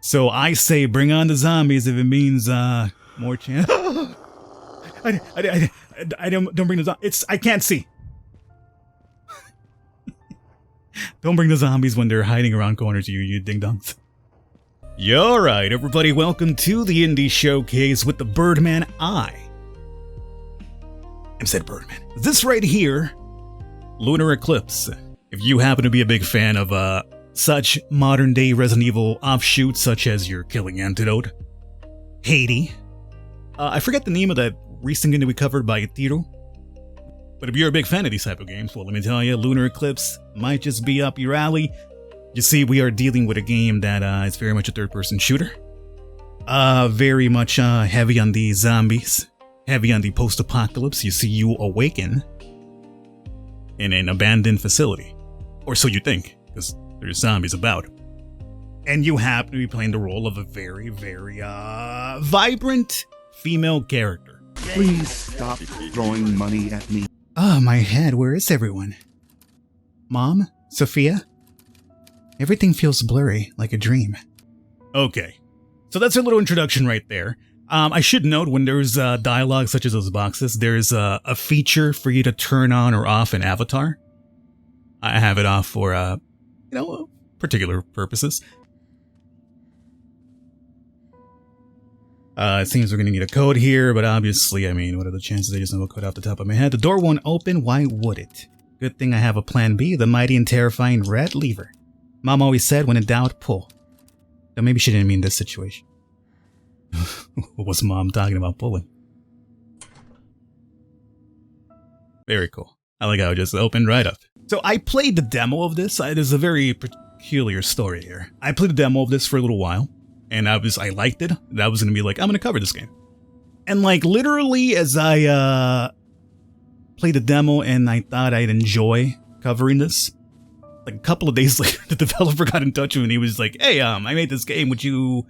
So I say bring on the zombies if it means more chance. I don't bring the zombies. I can't see. Don't bring the zombies when they're hiding around corners, you ding-dongs. Alright, everybody, welcome to the Indie Showcase with the Birdman Eye. I said Birdman. This right here, Lunar Eclipse. If you happen to be a big fan of such modern-day Resident Evil offshoots such as your Killing Antidote, Haiti, I forget the name of that recent game that we covered by Tiro. But if you're a big fan of these type of games, well, let me tell you, Lunar Eclipse might just be up your alley. You see, we are dealing with a game that is very much a third-person shooter. Very much heavy on the zombies, heavy on the post-apocalypse. You see, you awaken in an abandoned facility. Or so you think, because there's zombies about. And you happen to be playing the role of a very, very vibrant female character. Please stop throwing money at me. Oh, my head, where is everyone? Mom? Sophia? Everything feels blurry, like a dream. Okay, so that's a little introduction right there. I should note, when there's dialogue such as those boxes, there's a feature for you to turn on or off an avatar. I have it off for, particular purposes. It seems we're going to need a code here, but obviously, I mean, what are the chances I just know a code off the top of my head? The door won't open, why would it? Good thing I have a plan B, the mighty and terrifying red lever. Mom always said, when in doubt, pull. Though maybe she didn't mean this situation. What was Mom talking about pulling? Very cool. I like how it just opened right up. So I played the demo of this. There's a very peculiar story here. I played the demo of this for a little while. And I liked it. And I was going to be like, I'm going to cover this game. And like literally as I played the demo and I thought I'd enjoy covering this, like a couple of days later, the developer got in touch with me and he was like, hey, I made this game. Would you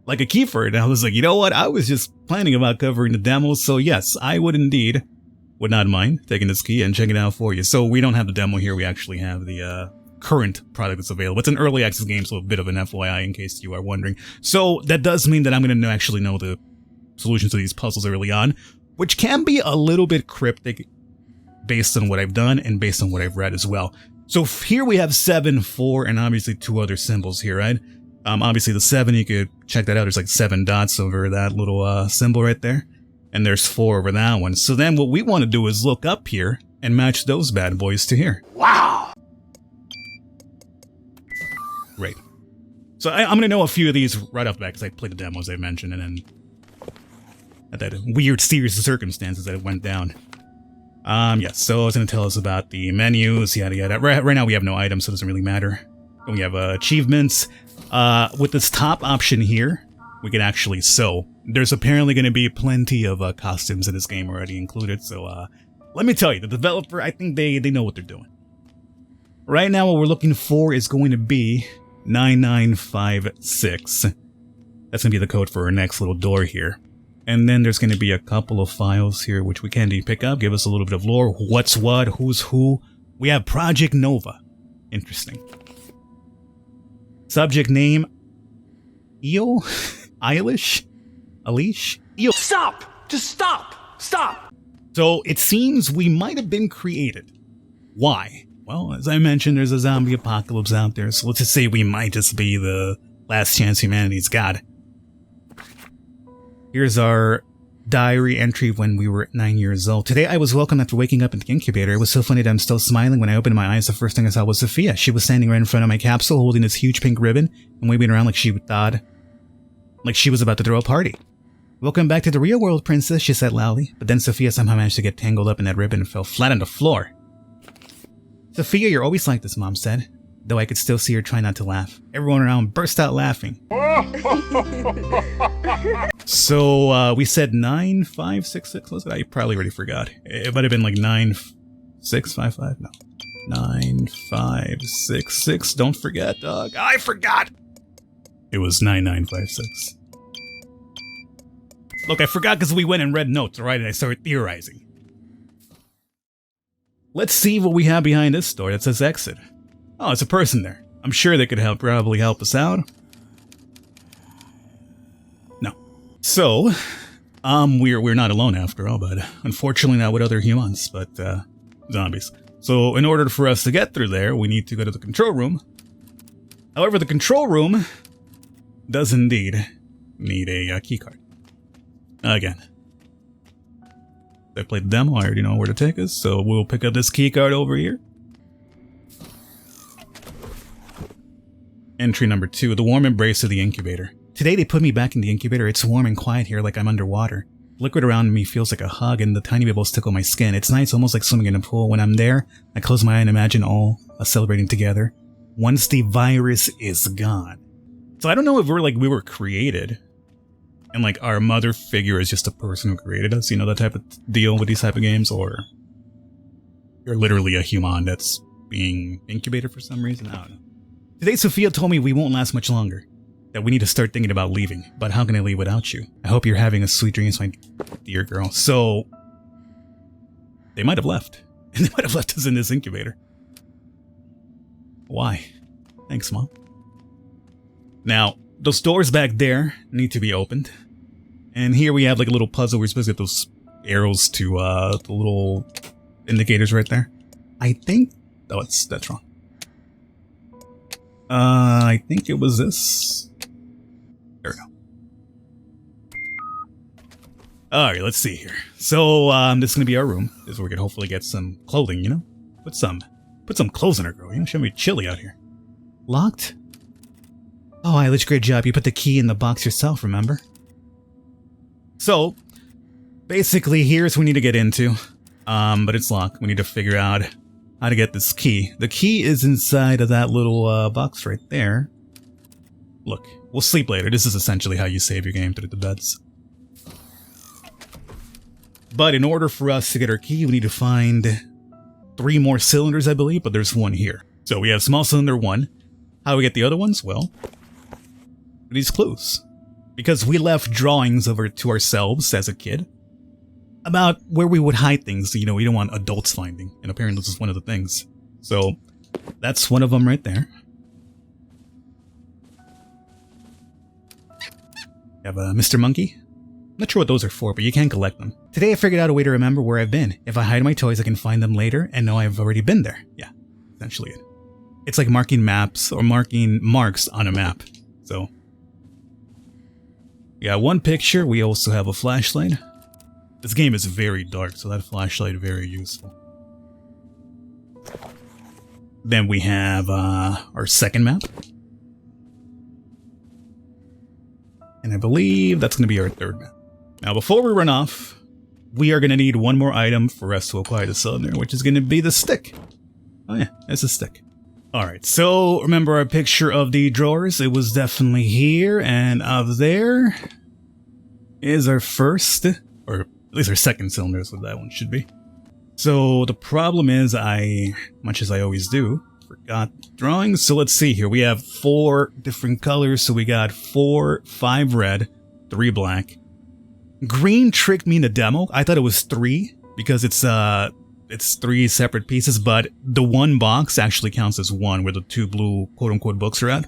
like a key for it? And I was like, you know what? I was just planning about covering the demo. So yes, I would not mind taking this key and checking it out for you. So we don't have the demo here. We actually have the current product that's available. It's an early access game, so a bit of an FYI in case you are wondering. So that does mean that I'm going to actually know the solutions to these puzzles early on, which can be a little bit cryptic based on what I've done and based on what I've read as well. So here we have 7, 4, and obviously 2 other symbols here, right? Obviously the 7, you could check that out. There's like 7 dots over that little symbol right there. And there's 4 over that one. So then what we want to do is look up here and match those bad boys to here. Wow! Great. So I'm going to know a few of these right off the bat because I played the demo, as I mentioned, and then at that weird series of circumstances that it went down. Yes, so it's going to tell us about the menus, yada yada. Right now we have no items, so it doesn't really matter. We have achievements. With this top option here, we can actually sew. There's apparently going to be plenty of costumes in this game already included, so let me tell you, the developer, I think they know what they're doing. Right now what we're looking for is going to be 9956. That's going to be the code for our next little door here. And then there's going to be a couple of files here which we can't even pick up, give us a little bit of lore, what's what, who's who. We have Project Nova. Interesting. Subject name, Eel? Eilish? Alish? Eel. Stop! Just stop! Stop! So it seems we might have been created. Why? Well, as I mentioned, there's a zombie apocalypse out there, so let's just say we might just be the last chance humanity's got. Here's our diary entry when we were 9 years old. Today I was welcomed after waking up in the incubator. It was so funny that I'm still smiling. When I opened my eyes, the first thing I saw was Sophia. She was standing right in front of my capsule, holding this huge pink ribbon and waving around like she thought, like she was about to throw a party. Welcome back to the real world, princess, she said loudly. But then Sophia somehow managed to get tangled up in that ribbon and fell flat on the floor. Sophia, you're always like this, Mom said, though I could still see her try not to laugh. Everyone around burst out laughing. So, we said 9566, was it? I probably already forgot. It might have been like 9655, no. 9566, don't forget, dog. I forgot! It was 9956. Look, I forgot because we went and read notes, alright, and I started theorizing. Let's see what we have behind this door that says exit. Oh, it's a person there. I'm sure they could probably help us out. So, we're not alone after all, but unfortunately not with other humans, but zombies. So in order for us to get through there, we need to go to the control room. However, the control room does indeed need a key card. Again. I played the demo, I already know where to take us, so we'll pick up this key card over here. Entry number 2, the warm embrace of the incubator. Today they put me back in the incubator. It's warm and quiet here like I'm underwater. Liquid around me feels like a hug and the tiny bubbles tickle my skin. It's nice, almost like swimming in a pool. When I'm there, I close my eye and imagine all celebrating together. Once the virus is gone. So I don't know if we were created and like our mother figure is just a person who created us, you know, that type of deal with these type of games, or you're literally a human that's being incubated for some reason. I don't know. Today Sophia told me we won't last much longer. That we need to start thinking about leaving. But how can I leave without you? I hope you're having a sweet dreams, my dear girl. So, they might have left. And they might have left us in this incubator. Why? Thanks, Mom. Now, those doors back there need to be opened. And here we have like a little puzzle. We're supposed to get those arrows to the little indicators right there. I think... Oh, that's wrong. I think it was this. There we go. Alright, let's see here. So, this is gonna be our room. This is where we can hopefully get some clothing, you know? Put some clothes on her, girl. You know, it's gonna be chilly out here. Locked? Oh, Eilish, great job. You put the key in the box yourself, remember? So, basically, here's what we need to get into. But it's locked. We need to figure out how to get this key. The key is inside of that little box right there. Look, we'll sleep later. This is essentially how you save your game through the beds. But in order for us to get our key, we need to find 3 more cylinders, I believe, but there's 1 here. So we have small cylinder 1. How do we get the other ones? Well, these clues. Because we left drawings over to ourselves as a kid about where we would hide things. You know, we don't want adults finding. And apparently this is one of the things. So that's one of them right there. We have a Mr. Monkey. Not sure what those are for, but you can collect them. Today I figured out a way to remember where I've been. If I hide my toys, I can find them later and know I've already been there. Yeah, essentially it. It's like marking maps or marking marks on a map. So, yeah, 1 picture. We also have a flashlight. This game is very dark, so that flashlight is very useful. Then we have our second map. And I believe that's going to be our third map. Now, before we run off, we are going to need 1 more item for us to acquire the cylinder, which is going to be the stick. Oh yeah, it's a stick. Alright, so remember our picture of the drawers? It was definitely here, and up there is our first, or at least our second cylinder is what that one should be. So the problem is much as I always do, forgot drawings. So let's see here. We have 4 different colors. So we got 5 red, 3 black. Green tricked me in the demo. I thought it was 3 because it's 3 separate pieces, but the 1 box actually counts as 1 where the 2 blue quote-unquote books are at.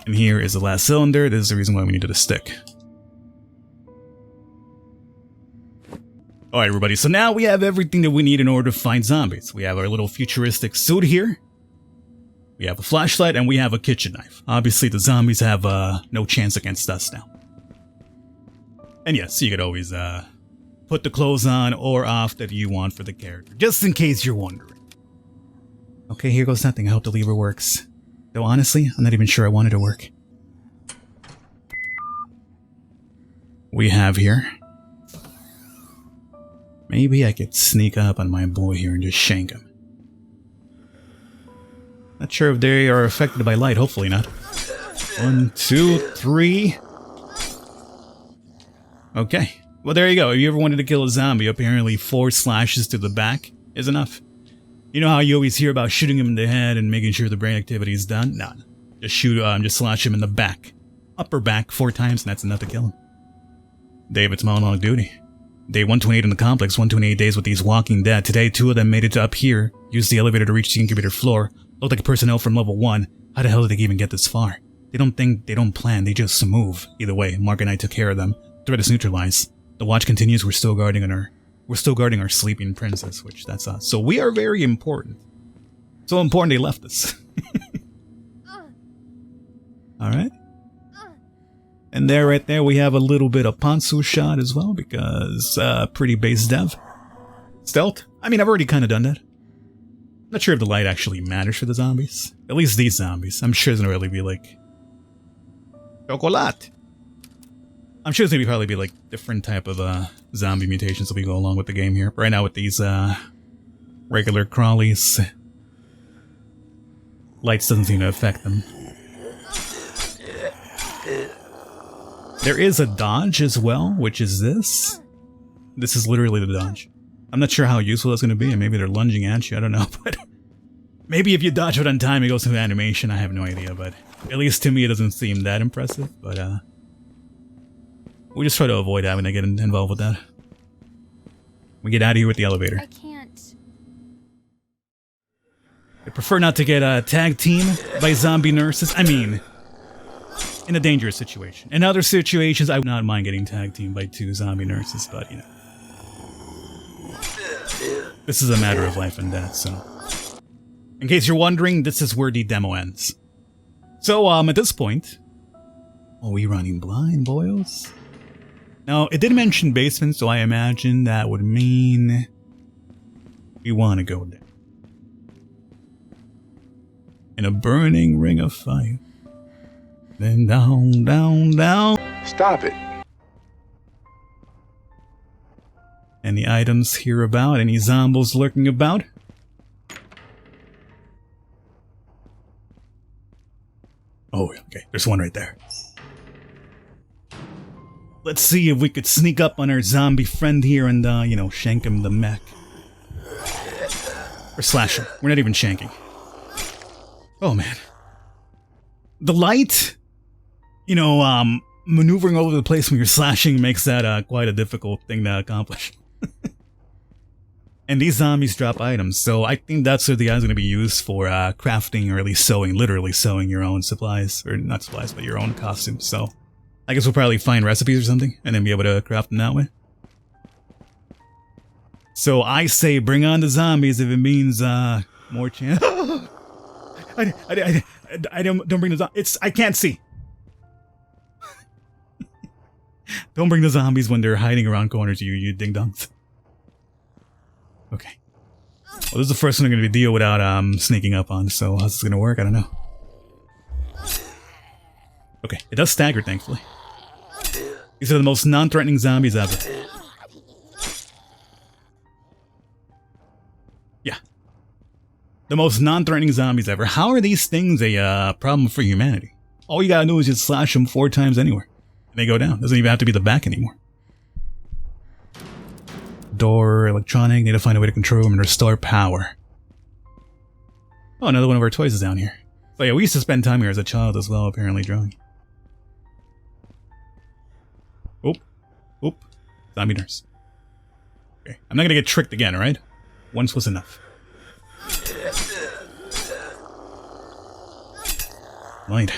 And here is the last cylinder. This is the reason why we needed a stick. Alright everybody, so now we have everything that we need in order to find zombies. We have our little futuristic suit here. We have a flashlight and we have a kitchen knife. Obviously the zombies have no chance against us now. And yes, you could always put the clothes on or off that you want for the character, just in case you're wondering. Okay, here goes nothing. I hope the lever works. Though honestly, I'm not even sure I want it to work. We have here. Maybe I could sneak up on my boy here and just shank him. Not sure if they are affected by light, hopefully not. 1, 2, 3. Okay. Well, there you go. If you ever wanted to kill a zombie, apparently 4 slashes to the back is enough. You know how you always hear about shooting him in the head and making sure the brain activity is done? Nah. Just slash him in the back. Upper back 4 times and that's enough to kill him. David's monologue duty. Day 128 in the complex, 128 days with these walking dead. Today, 2 of them made it up here, used the elevator to reach the incubator floor. Look like personnel from level 1. How the hell did they even get this far? They don't think, they don't plan, they just move. Either way, Mark and I took care of them. Threat is neutralized. The watch continues, we're still guarding our sleeping princess, which that's us. So we are very important. So important they left us. Alright. And there, right there, we have a little bit of Pansu shot as well, because pretty base dev. Stealth? I mean, I've already kind of done that. Not sure if the light actually matters for the zombies. At least these zombies. I'm sure it's gonna really be like... Chocolat! I'm sure it's gonna probably be like different type of zombie mutations that we go along with the game here. But right now with these regular crawlies, lights doesn't seem to affect them. There is a dodge as well, which is this. This is literally the dodge. I'm not sure how useful that's going to be, and maybe they're lunging at you, I don't know, but... Maybe if you dodge it on time, it goes into animation, I have no idea, but... At least to me, it doesn't seem that impressive, but we just try to avoid having to get involved with that. We get out of here with the elevator. I can't. I prefer not to get tag team by zombie nurses. I mean... in a dangerous situation. In other situations, I would not mind getting tag teamed by 2 zombie nurses, but, you know. This is a matter of life and death, so... In case you're wondering, this is where the demo ends. So, at this point... Are we running blind, boys? Now, it did mention basement, so I imagine that would mean... we want to go there. In a burning ring of fire. Then down, down, down. Stop it. Any items here about? Any zombies lurking about? Oh, okay. There's one right there. Let's see if we could sneak up on our zombie friend here and, you know, shank him the mech. Or slash him. We're not even shanking. Oh, man. The light... You know, maneuvering all over the place when you're slashing makes that quite a difficult thing to accomplish. And these zombies drop items, so I think that's what the items are going to be used for crafting or at least sewing, literally sewing your own supplies. Or not supplies, but your own costumes, so... I guess we'll probably find recipes or something, and then be able to craft them that way. So I say bring on the zombies if it means, more chance... I don't bring the zombies. I can't see! Don't bring the zombies when they're hiding around corners, you ding-dongs. Okay. Well, this is the first one I'm going to deal without sneaking up on, so how's this going to work? I don't know. Okay, it does stagger, thankfully. These are the most non-threatening zombies ever. Yeah. The most non-threatening zombies ever. How are these things a problem for humanity? All you gotta do is just slash them 4 times anywhere. And they go down. Doesn't even have to be the back anymore. Door, electronic, need to find a way to control them and restore power. Oh, another one of our toys is down here. So yeah, we used to spend time here as a child as well, apparently drawing. Oop. Oop. Zombie nurse. Okay, I'm not gonna get tricked again, alright? Once was enough. Light.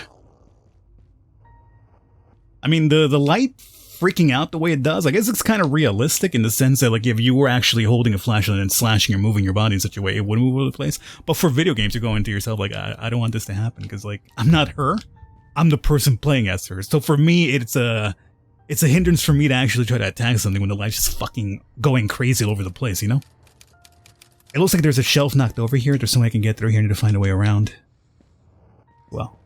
I mean, the light freaking out the way it does, I guess it's kind of realistic in the sense that, like, if you were actually holding a flashlight and slashing or moving your body in such a way, it would move all over the place. But for video games, you're going to yourself, like, I don't want this to happen, because, like, I'm not her. I'm the person playing as her. So for me, it's a hindrance for me to actually try to attack something when the light's just fucking going crazy all over the place, you know? It looks like there's a shelf knocked over here. There's some way I can get through here. I need to find a way around. Well,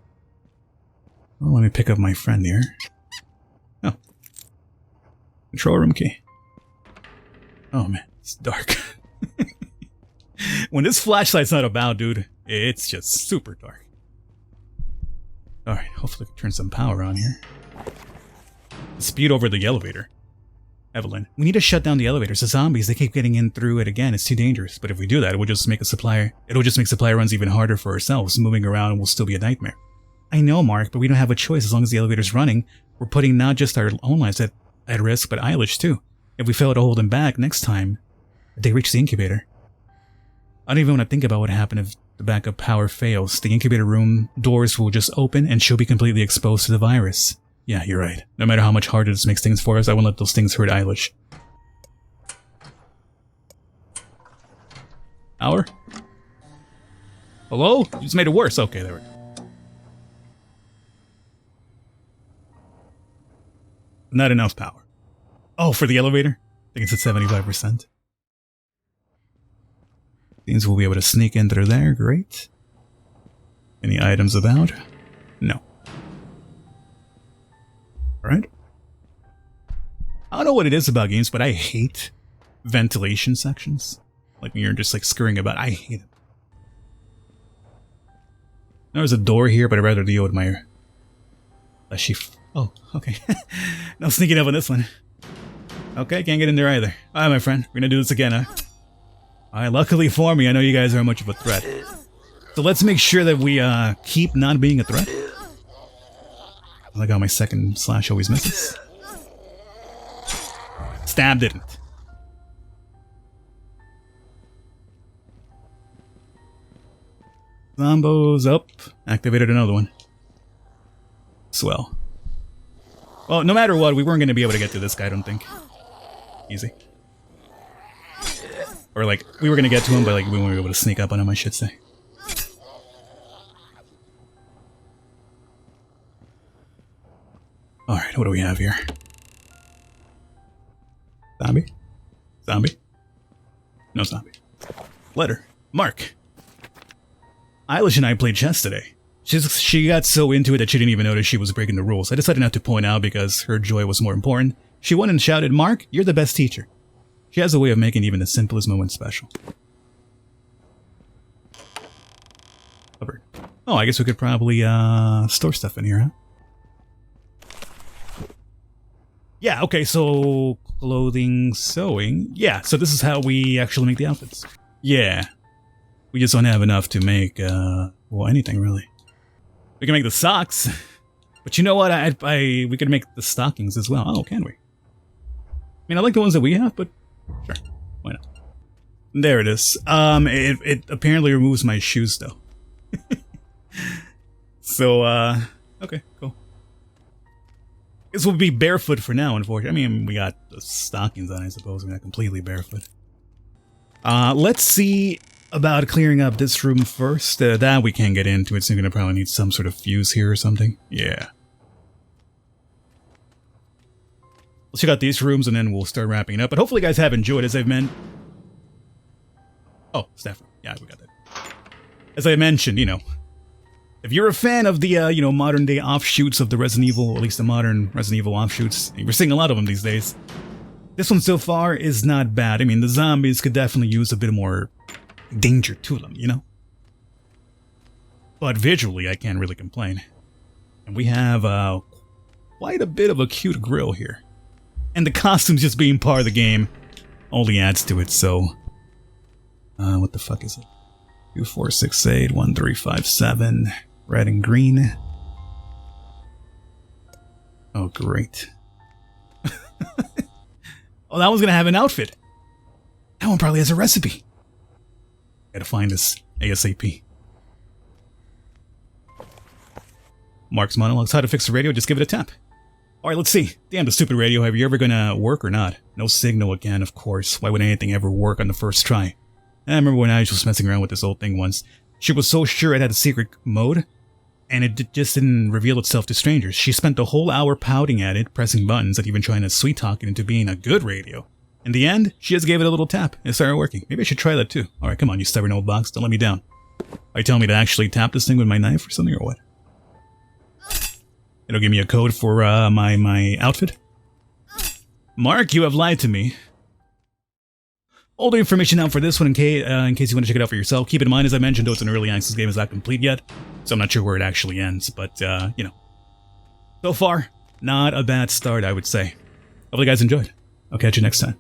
let me pick up my friend here. Oh. Control room key. Oh man, it's dark. When this flashlight's not about, dude, it's just super dark. Alright, hopefully I can turn some power on here. Speed over the elevator. Evelyn, we need to shut down the elevators. The zombies, they keep getting in through it again. It's too dangerous. But if we do that, it'll just make supply runs even harder for ourselves. Moving around will still be a nightmare. I know, Mark, but we don't have a choice as long as the elevator's running. We're putting not just our own lives at risk, but Eilish too. If we fail to hold them back next time, they reach the incubator. I don't even want to think about what happened if The backup power fails. The incubator room doors will just open and she'll be completely exposed to the virus. Yeah, you're right. No matter how much harder this makes things for us, I won't let those things hurt Eilish. Power? Hello? You just made it worse. Okay, there we go. Not enough power. Oh, for the elevator? I think it's at 75%. Means we'll be able to sneak in through there. Great. Any items about? No. Alright. I don't know what it is about games, but I hate ventilation sections. Like when you're just like scurrying about. I hate it. There's a door here, but I'd rather deal with my... Oh, okay. No sneaking up on this one. Okay, can't get in there either. Alright, my friend. We're gonna do this again, huh? Alright, luckily for me, I know you guys aren't much of a threat. So let's make sure that we keep not being a threat. I like how my second slash always misses. Stab didn't. Zombo's up. Activated another one. Swell. Well, no matter what, we weren't going to be able to get to this guy, I don't think. Easy. Or like, we were going to get to him, but like, we weren't able to sneak up on him, I should say. Alright, what do we have here? Zombie? Zombie? No zombie. Letter. Mark. Eilish and I played chess today. She got so into it that she didn't even notice she was breaking the rules. I decided not to point out because her joy was more important. She won and shouted, "Mark, you're the best teacher." She has a way of making even the simplest moments special. Covered. Oh, I guess we could probably store stuff in here, huh? Yeah, okay, so clothing, sewing. Yeah, so this is how we actually make the outfits. Yeah. We just don't have enough to make, well, anything really. We can make the socks, but you know what? We could make the stockings as well. Oh, can we? I mean, I like the ones that we have, but sure, why not? There it is. It apparently removes my shoes though. So, okay, cool. Guess we'll be barefoot for now, unfortunately. I mean, we got the stockings on, I suppose. We're not completely barefoot. Let's see about clearing up this room first. That we can't get into. It's going to probably need some sort of fuse here or something. Yeah. Let's check out these rooms and then we'll start wrapping it up. But hopefully you guys have enjoyed, as I've mentioned. Oh, staff room. Yeah, we got that. As I mentioned, you know, if you're a fan of the, you know, modern day offshoots of the Resident Evil, at least the modern Resident Evil offshoots, we're seeing a lot of them these days. This one so far is not bad. I mean, the zombies could definitely use a bit more danger to them, you know? But visually, I can't really complain. And we have quite a bit of a cute grill here. And the costumes just being part of the game only adds to it, so... what the fuck is it? 2468 1357 red and green. Oh, great. Oh, that one's gonna have an outfit. That one probably has a recipe. Gotta find this ASAP. Mark's monologues. How to fix the radio? Just give it a tap. Alright, let's see. Damn, the stupid radio. Are you ever gonna work or not? No signal again, of course. Why would anything ever work on the first try? I remember when I was messing around with this old thing once. She was so sure it had a secret mode, and it just didn't reveal itself to strangers. She spent a whole hour pouting at it, pressing buttons, and even trying to sweet-talk it into being a good radio. In the end, she just gave it a little tap, and it started working. Maybe I should try that too. Alright, come on, you stubborn old box, don't let me down. Are you telling me to actually tap this thing with my knife or something, or what? It'll give me a code for my outfit? Mark, you have lied to me. All the information out for this one in case you want to check it out for yourself. Keep in mind, as I mentioned, though it's an early access game, it's not complete yet, so I'm not sure where it actually ends, but, you know. So far, not a bad start, I would say. Hopefully you guys enjoyed. I'll catch you next time.